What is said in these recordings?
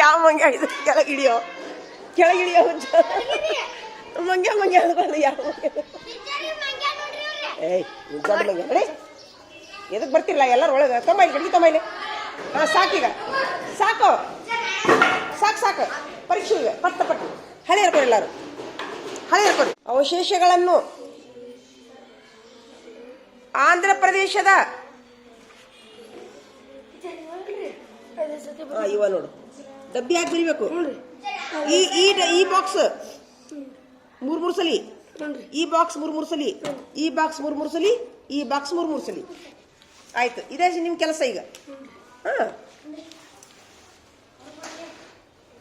ಯಾವ ಮಂಗ್ಯ ಇದು ಕೆಳಗಿಡಿಯೋ ಮಂಗ್ಯ ಅಂದ್ಕೊಂಡು ಯಾವ ಮಂಗ್ಯ ಏಯ್ ದೊಡ್ಡ ಮಂಗ್ಯ ನೋಡಿ ಎದಕ್ಕೆ ಬರ್ತಿರಲ್ಲ ಎಲ್ಲರೂ ಒಳಗೆ ತೊಂಬೈಲಿ ಗಡಿಗೆ ತೊಂಬೈಲಿ ಹಾಂ ಸಾಕೀಗ ಸಾಕು ಪರೀಕ್ಷೆಗೆ ಪಟ್ಟು ಹಳೆ ಇರ್ಕೊರಿ ಎಲ್ಲರೂ ಅವಶೇಷಗಳನ್ನು ಆಂಧ್ರ ಪ್ರದೇಶದ ಇವ ನೋಡು ಡಬ್ಬಿ ಹಾಕಿ ಬರಿಬೇಕು ಈ ಬಾಕ್ಸ್ ಮೂರು ಸಲಿ ಈ ಬಾಕ್ಸ್ ಮೂರು ಸಲಿ ಈ ಬಾಕ್ಸ್ ಮೂರು ಸಲಿ ಈ ಬಾಕ್ಸ್ ಮೂರು ಸಲಿ ಆಯ್ತು ಇದೇ ನಿಮ್ಮ ಕೆಲಸ ಈಗ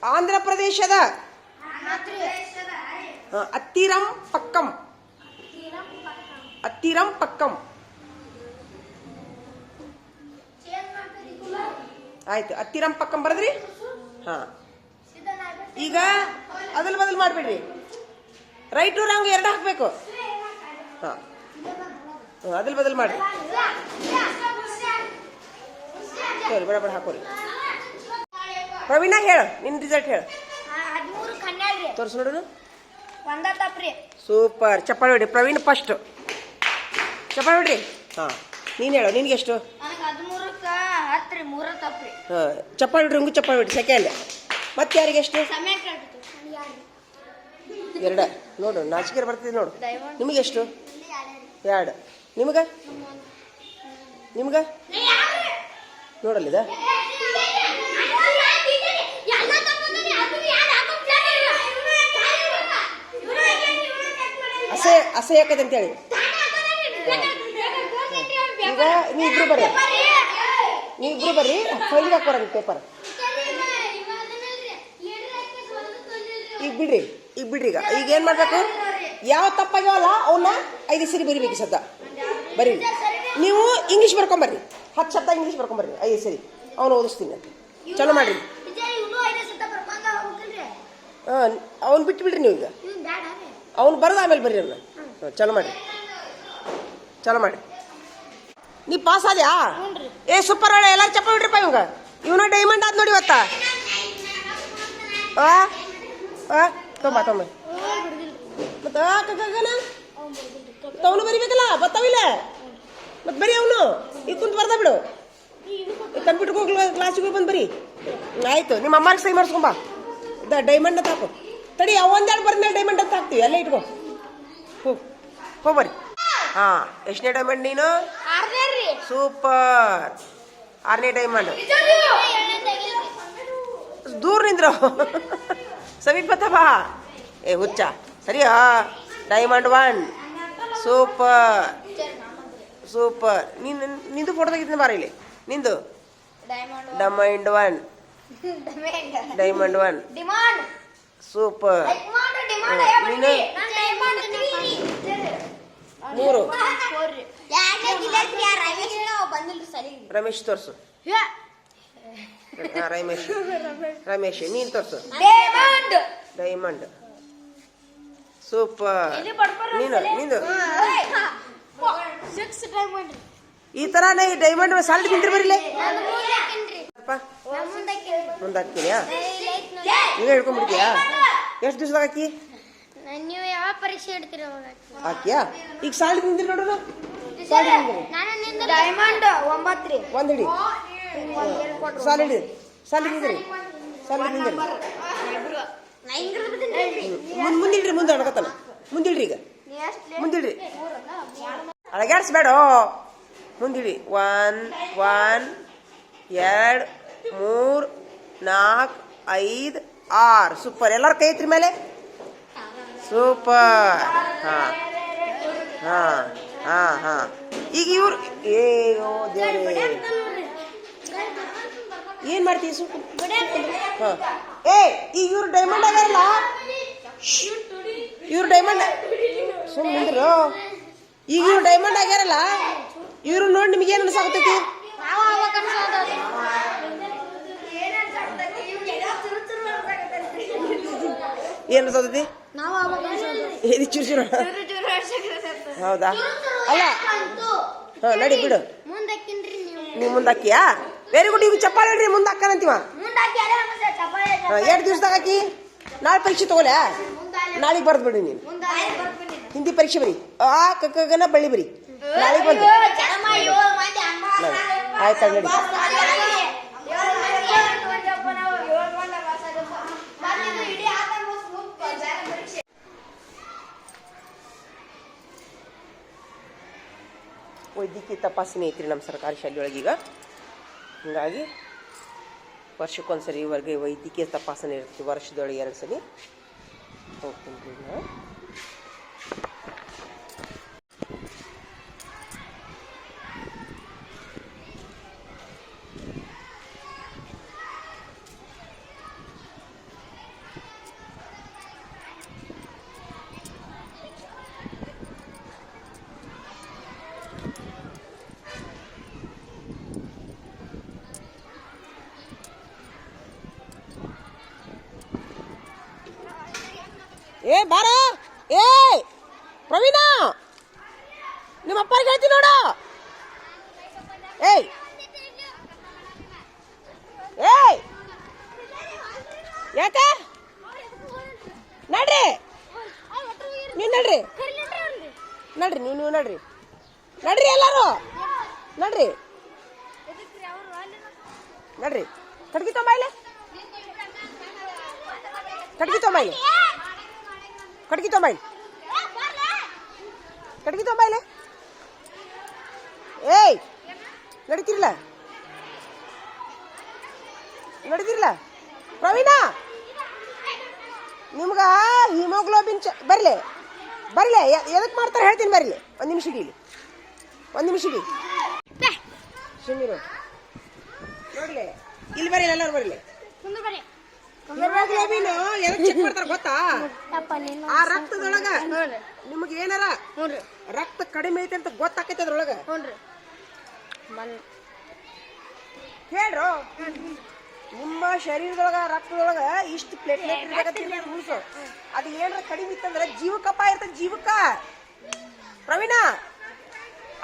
ಆಂಧ್ರ ಪ್ರದೇಶದ ಅತ್ತಿರಂ ಪಕ್ಕಂ ಆಯ್ತು ಅತ್ತಿರಂ ಪಕ್ಕಂ ಬರದ್ರಿ ಹಾ ಈಗ ಅದಲ್ ಬದಲ್ ಮಾಡ್ಬೇಡ್ರಿ ರೈಟ್ ರಾಂಗ್ ಎರಡು ಹಾಕ್ಬೇಕು ಹಾ ಅದಲ್ ಬದಲ್ ಮಾಡ್ರಿ ಸರಿ ಬಡ ಹಾಕೋರಿ ಪ್ರವೀಣ ಹೇಳು ನಿನ್ನ ರಿಸಲ್ಟ್ ಹೇಳು ತೋರಿಸ್ ನೋಡು ಸೂಪರ್ ಚಪ್ಪಾಳೆ ಹೊಡಿ ಪ್ರವೀಣ್ ಫಸ್ಟ್ ಚಪ್ಪಾಳೆ ಹೊಡ್ರಿ ಹಾಂ ನೀನು ಹೇಳು ನಿನ್ಗೆ ಎಷ್ಟು ಹಾಂ ಚಪ್ಪಾಳೆ ಹೊಡ್ರಿ ಹಂಗೂ ಚಪ್ಪಾಳೆ ಹೊಡ್ರಿ ಸೆಕೆಂಡ್ ಮತ್ತೆ ಯಾರಿಗೆ ಎಷ್ಟು ಎರಡು ನೋಡು ನಾಚಿಕೆ ಬರ್ತಿದೆ ನೋಡು ನಿಮಗೆ ಎಷ್ಟು ಎರಡು ನಿಮ್ಗೆ ನೋಡಲ್ಲಿದ ಅಸಹ್ಯ ಆಕೈತೆ ಅಂತೇಳಿ ಈಗ ನೀವಿಬ್ರು ಬರ್ರಿ ಫೈಲಿಗೆ ಹಾಕೋರಂಗೆ ಪೇಪರ್ ಈಗ ಬಿಡ್ರಿ ಈಗ ಏನು ಮಾಡ್ಬೇಕು ಯಾವ ತಪ್ಪಾಗ್ಯಾವಲ್ಲ ಅವನ್ನ 5 ಸರಿ ಬರಿಬೇಕು ಸದ್ದ ಬರೀ ನೀವು ಇಂಗ್ಲೀಷ್ ಬರ್ಕೊಂಬರ್ರಿ 10 ಶಬ್ದ ಇಂಗ್ಲೀಷ್ ಬರ್ಕೊಂಬರ್ರಿ 5 ಸರಿ ಅವನು ಓದಿಸ್ತೀನಿ ಅಂತ ಚಲೋ ಮಾಡ್ರಿ ಅವ್ನು ಬಿಟ್ಟು ಬಿಡ್ರಿ ನೀವು ಈಗ ಅವ್ನು ಬರೋದು ಆಮೇಲೆ ಬರ್ರಿ ಅವ್ನ ಚಲೋ ಮಾಡಿ ನೀ ಪಾಸ್ ಆದ್ಯಾ ಏ ಸೂಪರ್ ಒಳ್ಳೆ ಎಲ್ಲರೂ ಚಪ್ಪ ಬಿಡ್ರಿಪ್ಪ ಇವನ ಡೈಮಂಡ್ ಆದ್ ನೋಡಿ ಇವತ್ತ ತೊಂಬ ಮತ್ತೆ ಅವನು ಬರಿಬೇಕಲ್ಲ ಬರ್ತಾವಿಲ್ಲ ಮತ್ತೆ ಬರೀ ಅವನು ಈಗ ಕುಂತು ಬರ್ದ ಬಿಡು ಕಂಪ್ಯೂಟರ್ಗೆ ಹೋಗಿ ಕ್ಲಾಸಿಗೆ ಹೋಗಿ ಬಂದು ಬರೀ ಆಯ್ತು ನಿಮ್ಮ ಅಮ್ಮಗೆ ಸಹಿ ಮಾಡಿಸ್ಕೊಂಬ ಡೈಮಂಡ್ ಅಂತ ಹಾಕು ತಡಿ ಒಂದೆರಡು ಬರ್ದ್ಮೇಲೆ ಡೈಮಂಡ್ ಅಂತ ಹಾಕ್ತೀವಿ ಅಲ್ಲೇ ಇಟ್ಕೋ ಹೋಗ್ಬರ್ರಿ ಹಾಂ ಎಷ್ಟನೇ ಡೈಮಂಡ್ ನೀನು ಸೂಪರ್ 6ನೇ ಡೈಮಂಡ್ ದೂರ ನಿಂದ್ರು ಸಮೀಪತ್ತ ಬಾ ಏ ಹುಚ್ಚ ಸರಿಯಾ ಡೈಮಂಡ್ 1 ಸೂಪರ್ ನಿಂದು ಫೋಟೋ ತೆಗಿತೀನಿ ಬಾರ ಇಲ್ಲಿ ನಿಂದು ಡೈಮಂಡ್ 1 ಸೂಪರ್ ನೀನು 3 ರಮೇಶ್ ತೋರ್ಸು ರಮೇಶ್ ನೀನು ತೋರ್ಸು ಡೈಮಂಡ್ ಸೂಪರ್ ನಿಂದು ಈ ತರಾನೇ ಡೈಮಂಡ್ ಸಾಲಿಡ್ ನಿಂತ್ರಿ ಬರೀಲೇ ಮುಂದಾಕ್ತೀನಿಯಾ ನೀವೇ ಹೇಳ್ಕೊಂಡ್ಬಿಡ್ತೀಯಾ ಎಷ್ಟು ದಿವಸದಾಗ ಹಾಕಿ ನೀವು ಯಾವ ಪರೀಕ್ಷೆ ಇಡ್ತೀರ ಹಾಕಿಯಾ ಈಗ ಸಾಲಿಡ್ ನಿಂದ್ರಿ ನೋಡೋಣ ಡೈಮಂಡ್ 9 ಒಂದು ಹಿಡಿ ಸಾಲಿಡ್ ನಿಂದ್ರಿ ಮುಂದಿಡ್ರಿ ಮುಂದೆ ಅಣಕತ್ತಾನ ಮುಂದಿಡ್ರಿ ಈಗ ಮುಂದಿಡ್ರಿ ಅಳಗಾಡ್ಸ್ಬೇಡ ಮುಂದಿಡಿ 1 2 3 4 5 6 ಸೂಪರ್ ಎಲ್ಲರ ಕೈ ಐತ್ರಿ ಮೇಲೆ ಸೂಪರ್ ಹಾಂ ಈಗ ಇವ್ರು ಏನ್ ಮಾಡ್ತೀವಿ ಹಾಂ ಈಗ ಇವ್ರು ಡೈಮಂಡ್ ಆಗ್ಯಾರಲ್ಲ ಸುಮ್ಮನಿದ್ರು ಈಗ ಇವ್ರು ಡೈಮಂಡ್ ಆಗ್ಯಾರಲ್ಲ ಇವ್ರು ನೋಡಿ ನಿಮ್ಗೆ ಏನು ಅನ್ಸಾಕತೈತಿ ಏನು ಅನ್ಸತೈತಿ ಚೂರು ಹೌದಾ ಅಲ್ಲ ಹಾಂ ನಡಿ ಬಿಡು ನೀವು ಮುಂದಾಕಿಯಾ ವೆರಿ ಗುಡ್ ಈಗ ಚಪ್ಪಾಳೆ ಹೇಳ್ರಿ ಮುಂದೆ ಹಾಕ್ಕಾನಂತೀವ ಎರಡು ದಿವ್ಸದಾಗ ಹಾಕಿ ನಾಳೆ ಪರೀಕ್ಷೆ ತಗೋಲೆ ನಾಳೆಗೆ ಬರ್ದು ಬಿಡಿ ನೀನು ಹಿಂದಿ ಪರೀಕ್ಷೆ ಬರಿ ಆ ಕಕ್ಕಗನ ಬಳ್ಳಿ ಬರಿ ನಾಳೆಗೆ ಬಂದು ಆಯ್ತು ನಡಿ ವೈದ್ಯಕೀಯ ತಪಾಸಣೆ ಐತ್ರಿ ನಮ್ಮ ಸರ್ಕಾರಿ ಶಾಲೆಯೊಳಗೆ ಈಗ ಹೀಗಾಗಿ ವರ್ಷಕ್ಕೊಂದ್ಸರಿ ಇವರಿಗೆ ವೈದ್ಯಕೀಯ ತಪಾಸಣೆ ಇರುತ್ತೆ ವರ್ಷದೊಳಗೆ 2 ಸಲ ಹೋಗ್ತೀನಿ ಈಗ ಏ ಬಾರ ಏ ಪ್ರವೀಣ ನಿಮ್ಮ ಅಪ್ಪರಿಗೆ ಹೇಳ್ತೀನಿ ನೋಡು ಏಯ್ ಏಯ್ ಯಾಕೆ ನಡ್ರಿ ನೀವು ನಡ್ರಿ ನಡ್ರಿ ನೀವು ನಡ್ರಿ ನಡ್ರಿ ಎಲ್ಲಾರು ನಡ್ರಿ ನಡ್ರಿ ಕಟ್ಗಿ ತೊಂಬ ಕಟ್ಗಿ ತೊಂಬ ಕಟ್ಗಿ ತೊಂಬ ಕಟ್ಗಿ ತೊಂಬ ಏಯ್ ನಡೀತಿರ್ಲ ನಡೀತಿರ್ಲ ಪ್ರವೀಣ ನಿಮ್ಗ ಹಿಮೋಗ್ಲೋಬಿನ್ ಬರ್ಲಿ ಬರ್ಲಿ ಎದಕ್ಕೆ ಮಾಡ್ತಾರೆ ಹೇಳ್ತೀನಿ ಬರ್ಲಿ ಒಂದು ನಿಮಿಷ ಇಡೀಲಿ ಒಂದು ನಿಮಿಷ ಇಡಿ ಸುಮ್ಮೀರು ನೋಡ್ಲಿ ಇಲ್ಲಿ ಬರಲಿ ಎಲ್ಲರೂ ಬರಲಿ ಹಿಮೋಗ್ಲೋಬಿನ್ ಎದಕ್ಕೆ ಚೆಕ್ ಮಾಡ್ತಾರ ಗೊತ್ತಾ ಆ ರಕ್ತದೊಳಗ ನಿಮಗೆ ಏನಾರ ರಕ್ತ ಕಡಿಮೆ ಐತೆ ಅಂತ ಗೊತ್ತಾಕೈತೆ ಅದ್ರೊಳಗ ಹೇಳ್ರು ನಿಮ್ಮ ಶರೀರದೊಳಗ ರಕ್ತದೊಳಗ ಇಷ್ಟು ಪ್ಲೇಟ್ಲೆಟ್ ರೂಲ್ಸು ಅದು ಏನಾರ ಕಡಿಮೆ ಇತ್ತಂದ್ರೆ ಜೀವಕ್ಕಪ್ಪ ಇರ್ತದೆ ಜೀವಕ್ಕ ಪ್ರವೀಣ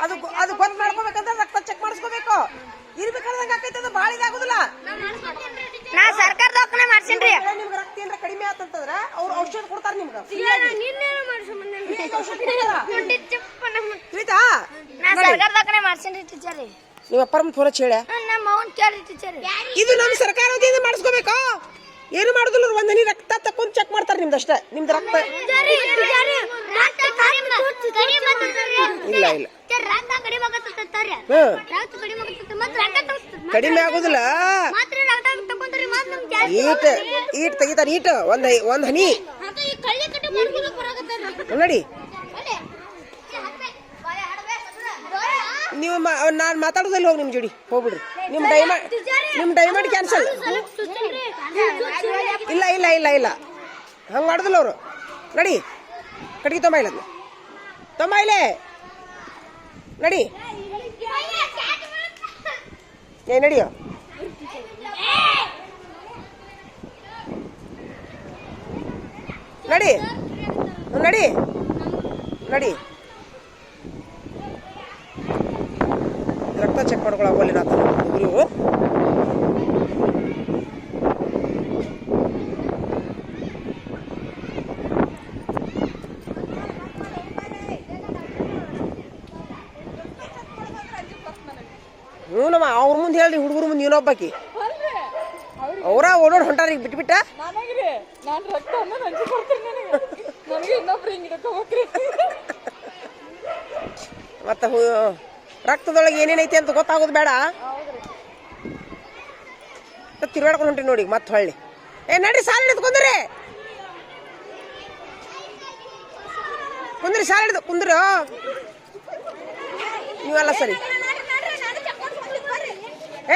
ಅದು ಅದು ಗೊತ್ತು ಮಾಡ್ಕೋಬೇಕಂದ್ರೆ ರಕ್ತ ಚೆಕ್ ಮಾಡಿಸ್ಕೋಬೇಕು ಇರ್ಬೇಕಾದಂಗ ಆಕೈತೆ ಅದು ಭಾಳ ಇದಾಗುದಿಲ್ಲ ನಾ ಸರ್ಕಾರ ದವಾಖಾನೆ ಮಾಡ್ಸೇನ್ರಿ ನಿಮ್ಗೆ ರಕ್ತ ಏನಾರ ಕಡಿಮೆ ಆತಂತಂದ್ರ ಅವ್ರು ಔಷಧ ಕೊಡ್ತಾರ ನಿಮ್ಗೆ ತಿಳಿತಾ ನಾ ಸರ್ಕಾರ ದವಾಖಾನೆ ಮಾಡ್ಸೇನ್ರಿ ಟೀಚರ್ ನಿಮ್ಮ ಅಪ್ಪರ ಫೋನ್ ಹೇಳ ನಮ್ಮ ಅವನ್ ಕೇಳ್ರಿ ಟೀಚರ್ ಇದು ನಮ್ಮ ಸರ್ಕಾರ ವತಿಯಿಂದ ಮಾಡಿಸ್ಕೋಬೇಕು ಏನು ಮಾಡುದಿಲ್ಲ ಒಂದ್ ಹನಿ ರಕ್ತ ತಕೊಂಡ್ ಚೆಕ್ ಮಾಡ್ತಾರೆ ನಿಮ್ದಷ್ಟ ನಿಮ್ದು ರಕ್ತ ಇಲ್ಲ ಇಲ್ಲ ಕಡಿಮೆ ಆಗುದಿಲ್ಲ ಈಟ್ ತೆಗಿತಾರ ಈಟ್ ಒಂದ್ ಹನಿ ನೋಡಿ ನೀವು ನಾನು ಮಾತಾಡೋದಲ್ಲಿ ಹೋಗಿ ನಿಮ್ ಜೋಡಿ ಹೋಗ್ಬಿಡ್ರಿ ನಿಮ್ ಡೈಮಂಡ್ ಕ್ಯಾನ್ಸಲ್ ಇಲ್ಲ ಇಲ್ಲ ಇಲ್ಲ ಇಲ್ಲ ಹಂಗೆ ಮಾಡುದಿಲ್ಲ ಅವರು ನಡಿ ಕಟ್ಗಿ ತೊಂಬ ಇಲ್ಲ ತೊಂಬ ಇಲ್ಲೇ ನಡಿ ಏ ನಡಿಯೋ ನಡಿ ನಡಿ ನಡಿ ರಕ್ತ ಚೆಕ್ ಮಾಡ್ಕೊಳಗೋಲ್ಲಿ ನಾ ಹುಡುಗರು ಹ್ಞೂ ನಮ್ಮ ಅವ್ರ ಮುಂದೆ ಹೇಳ್ರಿ ಹುಡುಗರು ಮುಂದೆ ಇನ್ನೊಬ್ಬಾಕಿ ಅವರ ಓಡೋಡ್ ಹೊಂಟಾರ ಈಗ ಬಿಟ್ಬಿಟ್ಟ ಮತ್ತ ರಕ್ತದೊಳಗೆ ಏನೇನೈತಿ ಅಂತ ಗೊತ್ತಾಗೋದು ಬೇಡ ತಿರ್ಗಾಡ್ಕೊಂಡು ಹೊಂಟ್ರಿ ನೋಡಿ ಮತ್ತೆ ಹೊಳ್ಳಿ ಏ ನಡ್ರಿ ಸಾಲ ಹಿಡಿದು ಕುಂದ್ರಿ ಕುಂದ್ರಿ ಸಾಲ ಹಿಡಿದು ಕುಂದ್ರಿ ನೀವೆಲ್ಲ ಸರಿ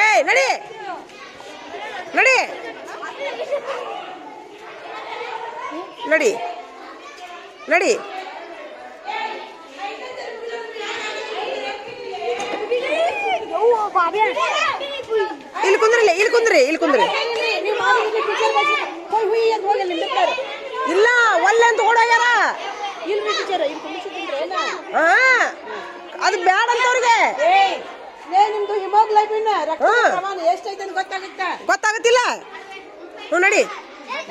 ಏಯ್ ನಡಿ ನಡಿ ನಡಿ ನಡಿ ಇಲ್ಲಿ ಕುಂದ್ರಿ ಇಲ್ಲಿ ಕುಂದ್ರಿ ಇಲ್ಲಿ ಕುಂದ್ರಿ ಇಲ್ಲ ಒಲ್ಲೆ ಅಂತ ಓಡೋಗ್ಯಾರ ಹಾ ಅದು ಬ್ಯಾಡ ಅಂತ ಅವ್ರಿಗೆ ನಿಮ್ದು ಹಿಮೋಗ್ಲೋಬಿನ್ ರಕ್ತದ ಹಾ. ಪ್ರಮಾಣ ಎಷ್ಟೈತೆ ಅಂತ ಗೊತ್ತಾಗುತ್ತೆ. ಗೊತ್ತಾಗತ್ತಿಲ್ಲ ನೋಡಿ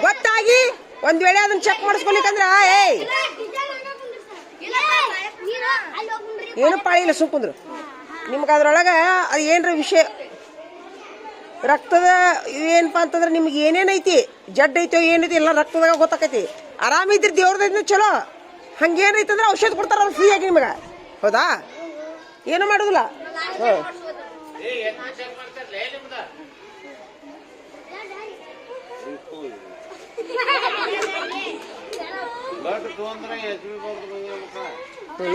ಗೊತ್ತಾಗಿ ಒಂದ್ ವೇಳೆ ಅದನ್ನ ಚೆಕ್ ಮಾಡಿಸ್ಕೊಲಿಕ್ಕಂದ್ರ ಏಯ್ ಏನು ಪಾಳಿ ಇಲ್ಲ ಸುಂಕುಂದ್ರು ನಿಮ್ಗೆ ಅದ್ರೊಳಗ ಅದು ಏನ್ರ ವಿಷಯ ರಕ್ತದ ಏನಪ್ಪಾ ಅಂತಂದ್ರೆ ನಿಮ್ಗೆ ಏನೇನೈತಿ ಜಡ್ ಐತೋ ಏನೈತಿ ಎಲ್ಲ ರಕ್ತದಾಗ ಗೊತ್ತಾಕೈತಿ ಆರಾಮಿದ್ರಿ ದೇವ್ರದಿಂದ ಚಲೋ ಹಂಗೇನೈತಂದ್ರೆ ಔಷಧ ಕೊಡ್ತಾರ ಅವ್ರು ಫ್ರೀ ಆಗಿ ನಿಮಗೆ ಹೌದಾ ಏನು ಮಾಡೋದಿಲ್ಲ ಹ್ಞೂ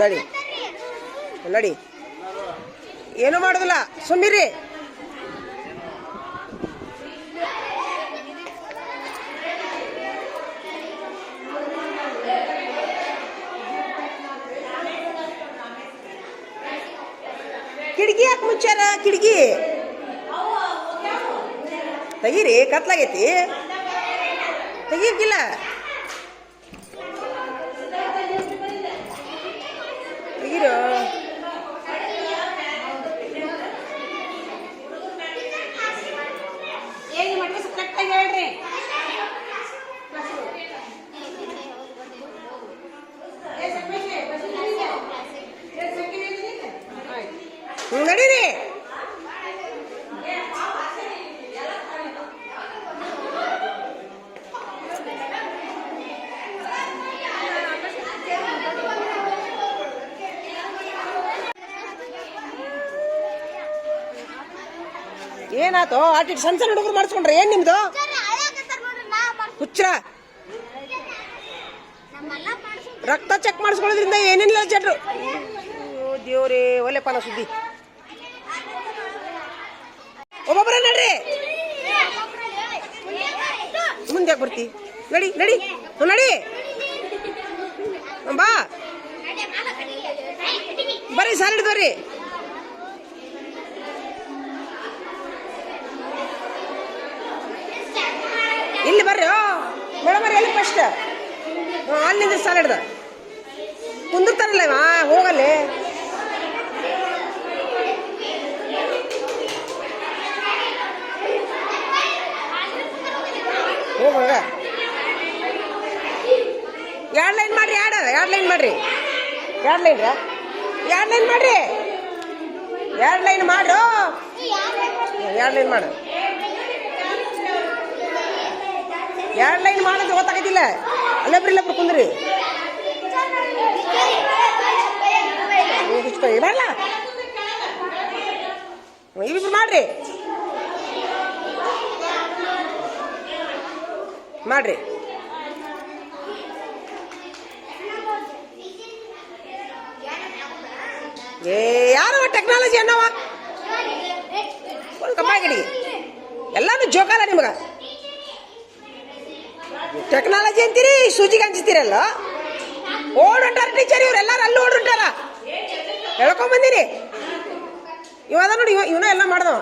ನಡಿ ನಡಿ ಏನು ಮಾಡೋದಿಲ್ಲ ಸುಮ್ಮಿರಿ ಕಿಟಕಿ ಯಾಕೆ ಮುಚ್ಚಾರ ಕಿಟಕಿ ತೆಗೀರಿ ಕತ್ಲಾಗೈತಿ ತೆಗೀಕಿಲ್ಲ ತೆಗೀರು ಏನ್ ನಿಮ್ಮ ಅಡ್ರೆಸ್ ಕರೆಕ್ಟಾಗಿ ಹೇಳ್ರಿ. ನಡೀರಿ ಏನಾಯ್ತು ಆಟಿ ಸಣ್ಣ ಸಣ್ಣ ಹುಡುಗರು ಮಾಡಿಸ್ಕೊಂಡ್ರೆ ಏನ್ ನಿಮ್ದು ಹುಚ್ಚರ ರಕ್ತ ಚೆಕ್ ಮಾಡಿಸ್ಕೊಳ್ಳೋದ್ರಿಂದ ಏನೇನಿಲ್ಲ ಜಡ್ರು ದೇವ್ರೇ ಒಲೆಪಾನ ಸುದ್ದಿ ಒಬ್ಬೊಬ್ಬರೇ ನಡ್ರಿ ಮುಂದೆ ಯಾಕೆ ಬರ್ತಿ ನಡಿ ನಡಿ ನಡಿ ಬಾ ಬರ್ರಿ ಸಾಲಿಡ್ ಬರ್ರಿ ಇಲ್ಲಿ ಬರ್ರಿ ಮೇಡಮ್ ಬರ್ರಿ ಎಲ್ಲಿ ಫಸ್ಟ್ ಅಲ್ಲಿಂದ ಸಾಲಿಡ್ದ ಕುಂದಿರ್ತಾರಲ್ಲ ಇವ ಹೋಗಲ್ಲಿ ಹೋಗ ಎರಡು ಲೈನ್ ಮಾಡ್ರಿ ಎರಡು ಲೈನ್ ಮಾಡ್ರಿ ಎರಡು ಲೈನ್ ಎರಡು ಲೈನ್ ಮಾಡ್ರಿ ಎರಡು ಲೈನ್ ಮಾಡ್ರು ಎರಡು ಲೈನ್ ಮಾಡು ಎರಡು ಲೈನ್ ಮಾಡೋದು ಗೊತ್ತಾಗತ್ತಿಲ್ಲ ಅಲ್ಲೊಬ್ರು ಕುಂದ್ರಿ ಬರಲ್ಲ ಇವಿಬ್ರು ಮಾಡ್ರಿ ಮಾಡ್ರಿ ಏ ಯಾರವ ಟೆಕ್ನಾಲಜಿ ಅನ್ನವ ಒಂದು ಕಪ್ಪಾಗಿಡಿ ಎಲ್ಲಾನು ಜೋಕಾಲ ನಿಮಗ ಟೆಕ್ನಾಲಜಿ ಅಂತೀರಿ ಸೂಜಿಗೆ ಹಂಚ್ತೀರಲ್ಲ ಓಡುಂಟಾರ ಟೀಚರ್ ಇವ್ರೆಲ್ಲಾರು ಅಲ್ಲಿ ಓಡುಂಟಾರ ಹೇಳ್ಕೊಂಬಂದಿರಿ ಇವಾದ ನೋಡಿ ಇವನ ಎಲ್ಲ ಮಾಡ್ದವ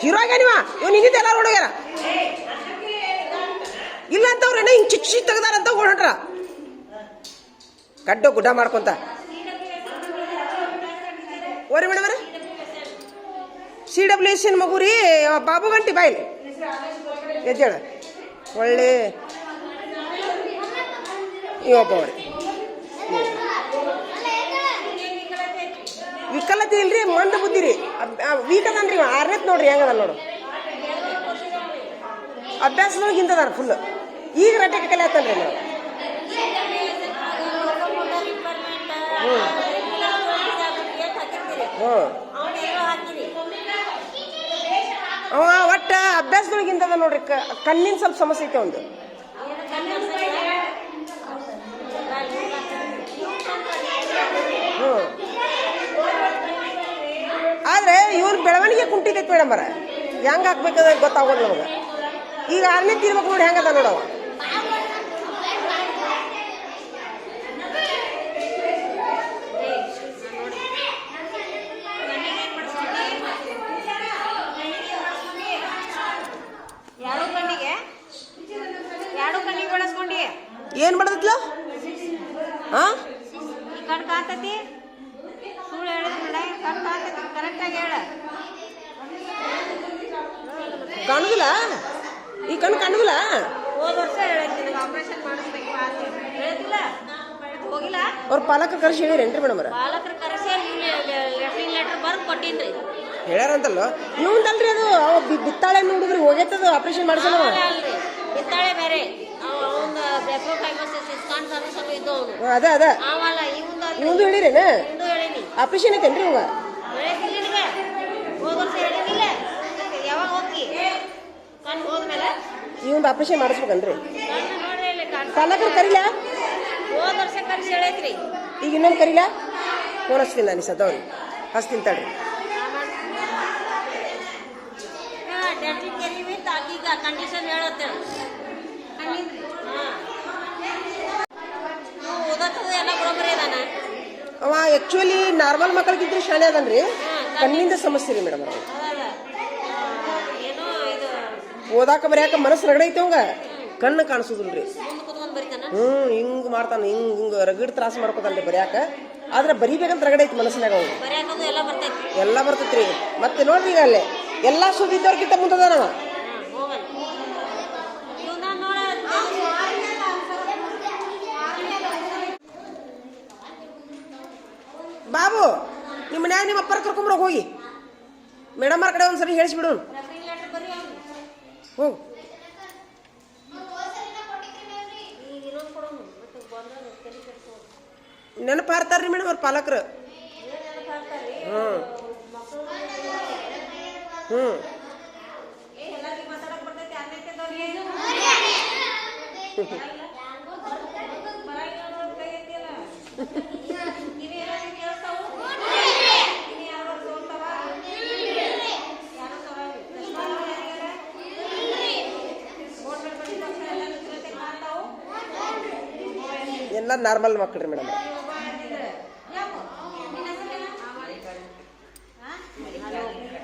ಹೀರೋ ಆಗ್ಯಾನಿವ ಇವ್ನು ಇನ್ನಿದ್ದು ಎಲ್ಲಾರು ಓಡೋಗ್ಯಾರ ಇಲ್ಲ ಅಂತವ್ರು ಏನೋ ಹಿಂಗೆ ಚಿಕ್ಕ ಚಿಕ್ಕ ತೆಗ್ದಾರಂತ ಓಡೋಟ್ರ ಗಡ್ಡ ಗುಡ್ಡ ಮಾಡ್ಕೊಂತ ಓರಿ ಮೇಡಮ್ CWS ಮಗು ರೀ ಬಾಬು ಗಂಟಿ ಬಾಯ್ಲಿ ಎದ್ದೇಳ ಒಳ್ಳೆ ಇವಪ್ಪ ಅವ್ರಿ ವಿಕಲತೆ ಇಲ್ರಿ ಮಂದ ಬುದ್ಧಿ ರೀ ವೀಕ್ ಅದನ್ರಿ ಆರನೇತ್ ನೋಡ್ರಿ ಹೆಂಗದ ನೋಡು ಅಭ್ಯಾಸದೊಳಗೆ ಹಿಂದದಾರ ಫುಲ್ ಈಗ ರಟ್ಟೆ ಕಲೆ ಆತನ್ರಿ ನಾವು ಅವ ಒಟ್ಟ ಅಭ್ಯಾಸದೊಳಗೆ ಹಿಂದದ ನೋಡ್ರಿ ಕಣ್ಣಿನ ಸ್ವಲ್ಪ ಸಮಸ್ಯೆ ಐತೆ ಒಂದು ಆದ್ರೆ ಇವ್ರ ಬೆಳವಣಿಗೆ ಕುಂಟಿತೈತಿ ಮೇಡಮ್ ಬರ ಹೆಂಗ್ ಹಾಕ್ಬೇಕಂದ್ರೆ ಗೊತ್ತಾಗೋದು ನಮಗೆ ಈಗ ಆರನೇ ತೀರ್ಬೇಕು ನೋಡಿ ಹೆಂಗದ ನೋಡವ ಏನ್ ಬಡದತ್ಲ ಹಾ ಕಣ್ ಕಾತತಿ ಸುಳ್ಳು ಹೇಳಿದ್ರೆ ಕರೆಕ್ಟಾಗಿ ಹೇಳ. ಕಾಣುದಿಲ್ಲ ಈ ಕಣ್ಣು ಕಾಣುದಿಲ್ಲ. ಹೋದ ವರ್ಷ ಹೇಳಿದ್ದೆ ನಿನಗೆ ಆಪರೇಷನ್ ಮಾಡಿಸ್ಬೇಕು ಅಂತ ಹೇಳಿದಿಲ್ಲ, ಹೋಗಿಲ್ಲ. ಅವ್ರ ಪಾಲಕರು ಕರೆಸಿ ಹೇಳಿರೇನ್ರಿ ಮೇಡಮ್ ಅವ್ರ? ಪಾಲಕರು ಕರೆಸಿ ಲೆಟ್ರಿಂಗ್ ಲೆಟರ್ ಬರ್ದು ಕೊಟ್ಟಿನ್ರಿ. ಹೇಳ್ಯಾರಂತಲ್ಲ ಇವಂದಲ್ರಿ ಅದು ಅವ ಬಿತ್ತಾಳೆ ನೋಡಿದ್ರಿ ಹೋಗೈತದ ಆಪರೇಷನ್ ಮಾಡಿಸಲ್ಲ. ಅಲ್ರಿ ಬಿತ್ತಾಳೆ ಬೇರೆ, ಅವನ ಬ್ಲೆಫೋಫೈಮೋಸಿಸ್ ಇಸ್ಕಾನ್ ಸಮಸ್ಯೆ ಇದ್ದು ಅವನು. ಅದ ಅದ ಅವಲ್ಲ ಇವಂದು ಹೇಳಿರೇನ? ಇವಂದು ಹೇಳಿನಿ. ಆಪರೇಷನ್ ಐತೇನ್ರಿ ಇವಾಗ? ಹೇಳಿದ್ದಿಲ್ಲ ನಿನಗೆ ಹೋದ ವರ್ಷ ಹೇಳಿದಿಲ್ಲ. ಯಾವಾಗ ಹೋಗಿ ಕಣ್ಣು ಹೋದ್ಮೇಲೆ ಇವಂದು ಆಪರೇಷನ್ ಮಾಡಿಸ್ಬೇಕನ್ರಿ? ಕಣ್ಣು ನೋಡ್ರಿ ಇಲ್ಲಿ ಕಣ್ಣು ಪಾಲಕರು ಕರಿಲ್ಲ? ಹೋದ ವರ್ಷ ಕರೆಸಿ ಹೇಳೈತ್ರಿ. ಈಗ ಇನ್ನೊಂದು ಕರಿಲ್ಲ? ಫೋನ್ ಹಚ್ತೀನಿ ನಾನು ಸದವ್ರಿ ಹಚ್ತೀನಿ ತಡ್ರಿ. Dentine ಕೆರಿವಿ ತಾಕೀಗ condition ಹೇಳತ್ತೆ. ಓದತ್ತದ ಎಲ್ಲ ಬರೋಬ್ಬರಿ ಅದಾನ. ಅವ ಆಕ್ಚುಲಿ ನಾರ್ಮಲ್ ಮಕ್ಕಳಿಗಿದ್ರು ಶಾಣೆ ಅದನ್ರಿ, ಕಣ್ಣಿಂದ ಸಮಸ್ಯೆ ರೀ ಮೇಡಮ್ ಅವ್ರ. ಏನೋ ಇದು ಓದಾಕ ಬರ್ಯಾಕ ಮನಸ್ಸು ರಗಡೈತಿ ಅವಂಗ, ಕಣ್ಣು ಕಾಣಿಸೋದಿಲ್ರಿ. ಮುಂದೆ ಕುತ್ಕೊಂಡ್ ಬರಿತಾನ. ಹಿಂಗ್ ಮಾಡ್ತಾನ, ಹಿಂಗ್ ರಗಡ್ ತ್ರಾಸ ಮಾಡ್ಕೋತಾನ್ರಿ ಬರ್ಯಾಕ. ಆದ್ರೆ ಬರಿಬೇಕಂತ ರಗಡೈತಿ ಮನಸ್ಸಿನಾಗ ಅವ. ಬರೆಯಾಕದು ಎಲ್ಲ ಬರ್ತೈತಿ. ಎಲ್ಲ ಬರ್ತೈತ್ರಿ. ಮತ್ತೆ ನೋಡ್ರಿ ಈಗ ಅಲ್ಲೇ ಎಲ್ಲಾ ಸುದ್ದಿದ್ದವ್ರಕ್ಕಿಂತ ಮುಂದದಾನವ. ಹೋಗಲ್ಲ ಇವನ್ನ ನೋಡ. ಬಾಬು ನಿಮ್ಮ ಮನ್ಯಾಗ ನಿಮ್ಮ ಅಪ್ಪರ ಕರ್ಕೊಂಬರೋಗ ಹೋಗಿ, ಮೇಡಮ್ ಅವ್ರ ಕಡೆ ಒಂದ್ಸರಿ ಹೇಳಿಸ್ಬಿಡು. ಹೋಗು. ನೆನಪು ಹಾರ್ತಾರ್ರಿ ಮೇಡಮ್ ಅವ್ರ ಪಾಲಕರು. ಎಲ್ಲ ನಾರ್ಮಲ್ ಮಕ್ಕಳ್ರಿ ಮೇಡಮ್.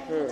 ಹ್ಮ್